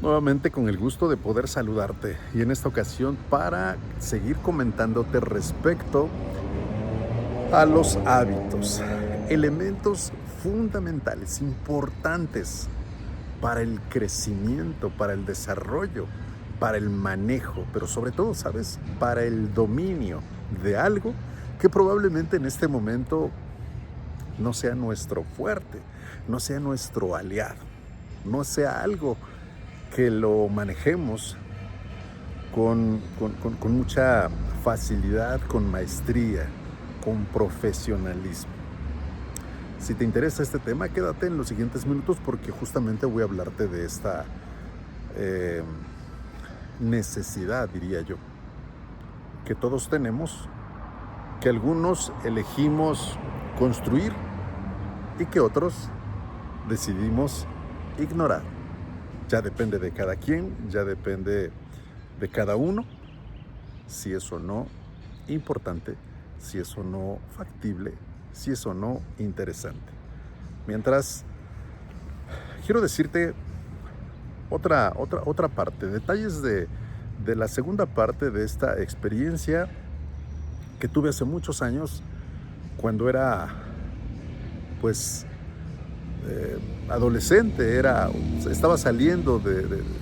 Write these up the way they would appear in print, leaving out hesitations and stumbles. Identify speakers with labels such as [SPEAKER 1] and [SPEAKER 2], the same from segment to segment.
[SPEAKER 1] Nuevamente con el gusto de poder saludarte y en esta ocasión para seguir comentándote respecto a los hábitos, elementos fundamentales, importantes para el crecimiento, para el desarrollo, para el manejo, pero sobre todo, ¿sabes? Para el dominio de algo que probablemente en este momento no sea nuestro fuerte, no sea nuestro aliado, no sea algo que lo manejemos con mucha facilidad, con maestría, con profesionalismo. Si te interesa este tema, quédate en los siguientes minutos porque justamente voy a hablarte de esta eh, necesidad, diría yo, que todos tenemos, que algunos elegimos construir y que otros decidimos ignorar. Ya depende de cada quien, ya depende de cada uno, si es o no importante, si es o no factible, si es o no interesante. Mientras, quiero decirte otra parte, detalles de la segunda parte de esta experiencia que tuve hace muchos años cuando era, pues, adolescente, estaba saliendo de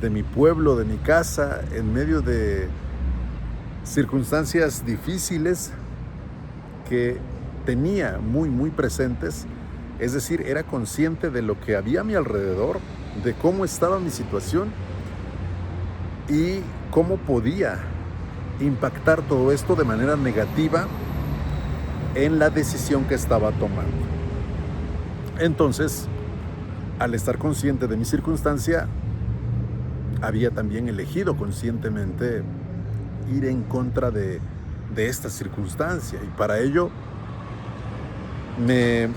[SPEAKER 1] mi pueblo, de mi casa, en medio de circunstancias difíciles que tenía muy presentes. Es decir, era consciente de lo que había a mi alrededor, de cómo estaba mi situación y cómo podía impactar todo esto de manera negativa en la decisión que estaba tomando. Entonces, al estar consciente de mi circunstancia, había también elegido conscientemente ir en contra de esta circunstancia, y para ello me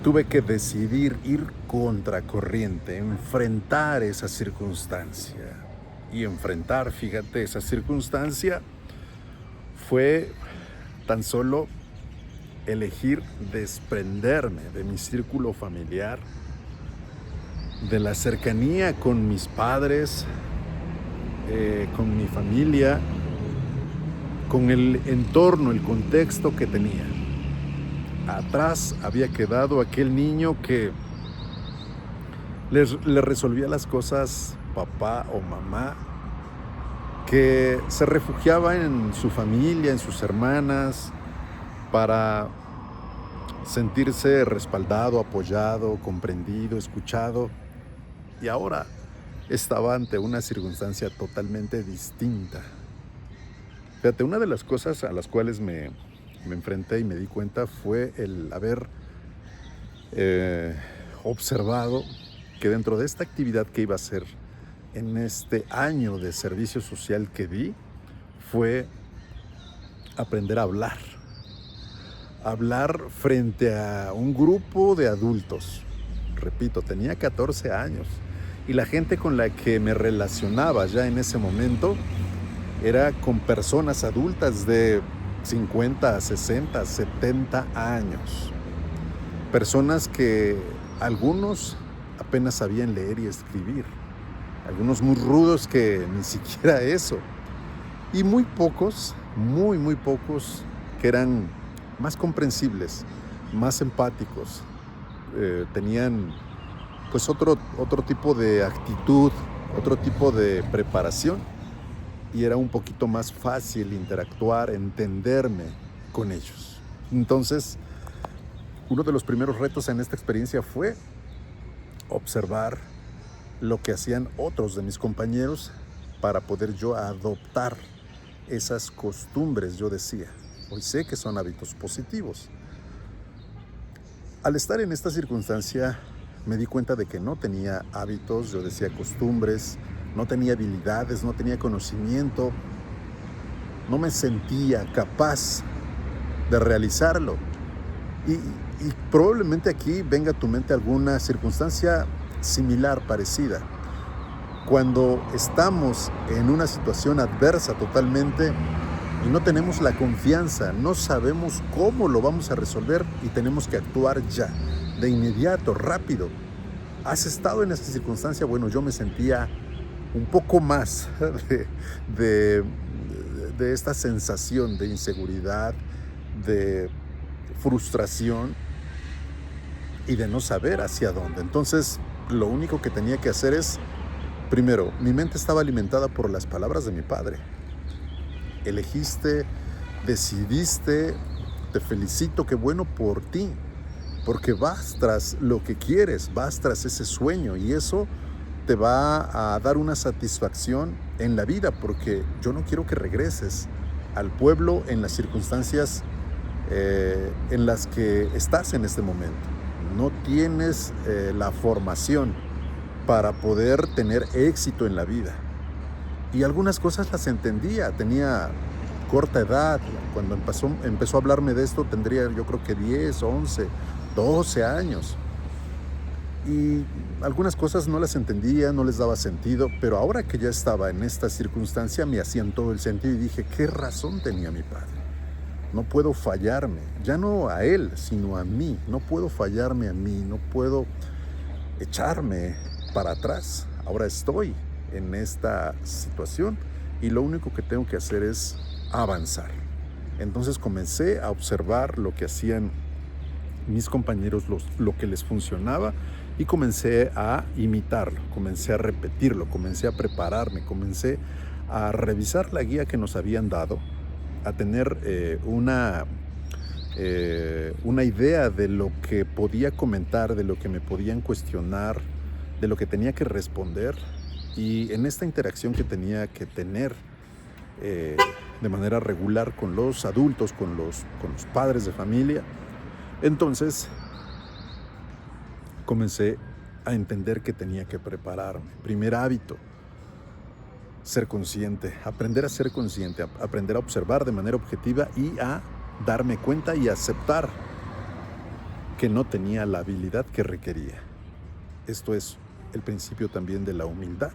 [SPEAKER 1] tuve que decidir ir contracorriente, enfrentar esa circunstancia. Y enfrentar, fíjate, esa circunstancia fue tan solo elegir desprenderme de mi círculo familiar, de la cercanía con mis padres, con mi familia, con el entorno, el contexto que tenía. Atrás había quedado aquel niño que le resolvía las cosas papá o mamá, que se refugiaba en su familia, en sus hermanas, para sentirse respaldado, apoyado, comprendido, escuchado. Y ahora estaba ante una circunstancia totalmente distinta. Fíjate, una de las cosas a las cuales me enfrenté y me di cuenta fue el haber observado que dentro de esta actividad que iba a hacer en este año de servicio social que di, fue aprender a hablar frente a un grupo de adultos. Repito, tenía 14 años y la gente con la que me relacionaba ya en ese momento era con personas adultas de 50, 60, 70 años. Personas que algunos apenas sabían leer y escribir, algunos muy rudos que ni siquiera eso, y muy pocos, muy pocos que eran más comprensibles, más empáticos, tenían pues otro tipo de actitud, otro tipo de preparación, y era un poquito más fácil interactuar, entenderme con ellos. Entonces, uno de los primeros retos en esta experiencia fue observar lo que hacían otros de mis compañeros para poder yo adoptar esas costumbres. Yo decía, hoy sé que son hábitos positivos. Al estar en esta circunstancia me di cuenta de que no tenía hábitos, yo decía costumbres, no tenía habilidades, no tenía conocimiento, no me sentía capaz de realizarlo. Y probablemente aquí venga a tu mente alguna circunstancia similar, parecida. Cuando estamos en una situación adversa totalmente y no tenemos la confianza, no sabemos cómo lo vamos a resolver y tenemos que actuar ya, de inmediato, rápido. ¿Has estado en esa circunstancia? Bueno, yo me sentía un poco más de, de, de esta sensación de inseguridad, de frustración y de no saber hacia dónde. Entonces, lo único que tenía que hacer es, primero, mi mente estaba alimentada por las palabras de mi padre. Elegiste, decidiste, te felicito, qué bueno por ti, porque vas tras lo que quieres, vas tras ese sueño y eso te va a dar una satisfacción en la vida, porque yo no quiero que regreses al pueblo en las circunstancias en las que estás en este momento. No tienes la formación para poder tener éxito en la vida. Y algunas cosas las entendía, tenía corta edad. Cuando empezó a hablarme de esto tendría yo creo que 10, 11, 12 años. Y algunas cosas no las entendía, no les daba sentido, pero ahora que ya estaba en esta circunstancia me hacían todo el sentido y dije, ¿qué razón tenía mi padre? No puedo fallarme, ya no a él, sino a mí. No puedo fallarme a mí, no puedo echarme para atrás. Ahora estoy en esta situación y lo único que tengo que hacer es avanzar. Entonces comencé a observar lo que hacían mis compañeros, lo que les funcionaba, y comencé a imitarlo, comencé a repetirlo, comencé a prepararme, comencé a revisar la guía que nos habían dado, a tener una idea de lo que podía comentar, de lo que me podían cuestionar, de lo que tenía que responder. Y en esta interacción que tenía que tener de manera regular con los adultos, con los padres de familia, entonces comencé a entender que tenía que prepararme. Primer hábito, ser consciente, aprender a ser consciente, aprender a observar de manera objetiva y a darme cuenta y aceptar que no tenía la habilidad que requería. Esto es el principio también de la humildad.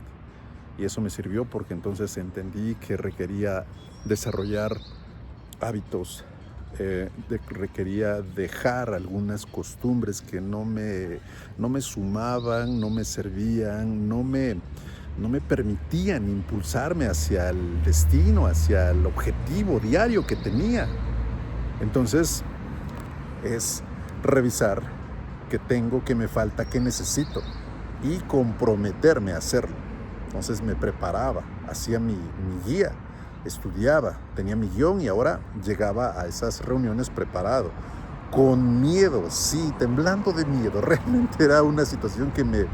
[SPEAKER 1] Y eso me sirvió porque entonces entendí que requería desarrollar hábitos, requería dejar algunas costumbres que no me sumaban, no me servían, no me permitían impulsarme hacia el destino, hacia el objetivo diario que tenía. Entonces es revisar qué tengo, qué me falta, qué necesito y comprometerme a hacerlo. Entonces me preparaba, hacía mi guía, estudiaba, tenía mi guión y ahora llegaba a esas reuniones preparado, con miedo, sí, temblando de miedo. Realmente era una situación que me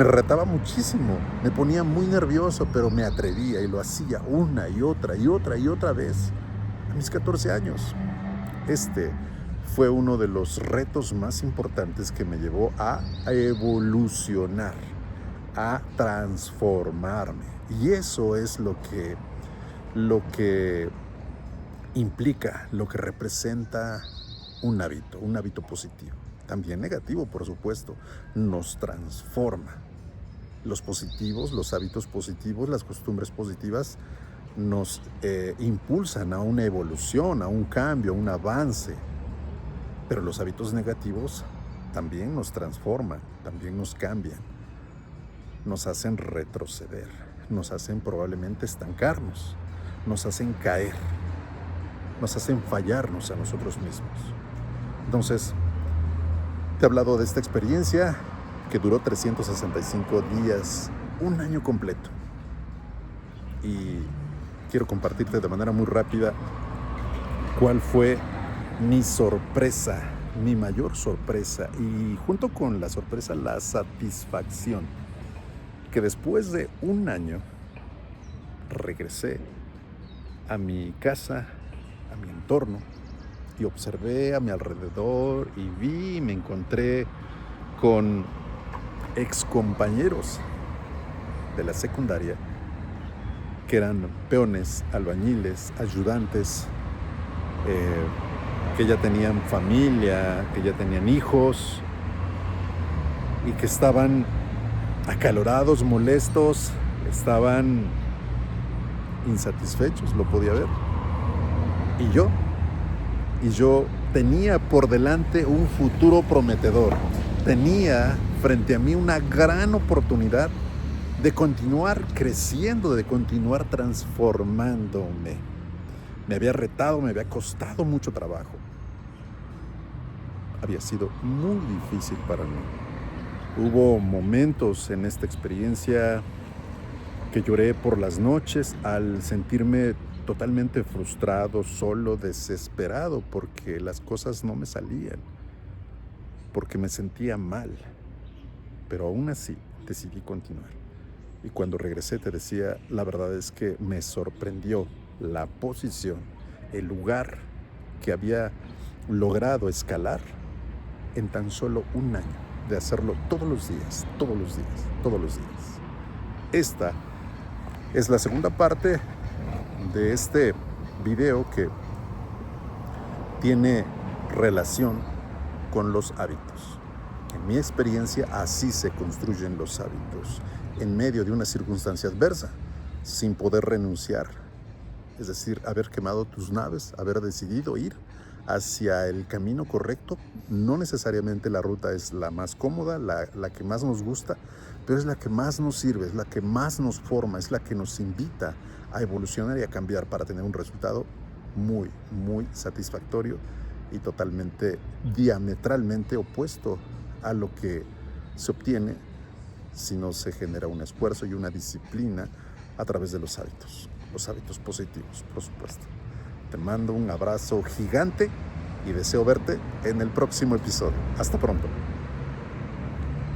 [SPEAKER 1] retaba muchísimo, me ponía muy nervioso, pero me atrevía y lo hacía una y otra y otra y otra vez. A mis 14 años, este fue uno de los retos más importantes que me llevó a evolucionar, a transformarme. Y eso es lo que implica, lo que representa un hábito positivo. También negativo, por supuesto, nos transforma. Los positivos, los hábitos positivos, las costumbres positivas nos impulsan a una evolución, a un cambio, a un avance. Pero los hábitos negativos también nos transforman, también nos cambian, nos hacen retroceder, nos hacen probablemente estancarnos, nos hacen caer, nos hacen fallarnos a nosotros mismos. Entonces, te he hablado de esta experiencia que duró 365 días, un año completo. Y quiero compartirte de manera muy rápida cuál fue mi sorpresa, mi mayor sorpresa, y junto con la sorpresa, la satisfacción, que después de un año regresé a mi casa, a mi entorno, y observé a mi alrededor y vi y me encontré con excompañeros de la secundaria que eran peones, albañiles, ayudantes, que ya tenían familia, que ya tenían hijos y que estaban acalorados, molestos, estaban insatisfechos, lo podía ver. Y yo tenía por delante un futuro prometedor. tenía frente a mí una gran oportunidad de continuar creciendo, de continuar transformándome. Me había retado, me había costado mucho trabajo. Había sido muy difícil para mí. Hubo momentos en esta experiencia que lloré por las noches al sentirme totalmente frustrado, solo, desesperado, porque las cosas no me salían, porque me sentía mal. Pero aún así decidí continuar. Y cuando regresé te decía, la verdad es que me sorprendió la posición, el lugar que había logrado escalar en tan solo un año de hacerlo todos los días, todos los días, todos los días. Esta es la segunda parte de este video que tiene relación con los hábitos. En mi experiencia, así se construyen los hábitos, en medio de una circunstancia adversa, sin poder renunciar. Es decir, haber quemado tus naves, haber decidido ir hacia el camino correcto. No necesariamente la ruta es la más cómoda, la que más nos gusta, pero es la que más nos sirve, es la que más nos forma, es la que nos invita a evolucionar y a cambiar para tener un resultado muy, muy satisfactorio y totalmente, diametralmente opuesto a lo que se obtiene si no se genera un esfuerzo y una disciplina a través de los hábitos positivos, por supuesto. Te mando un abrazo gigante y deseo verte en el próximo episodio. Hasta pronto.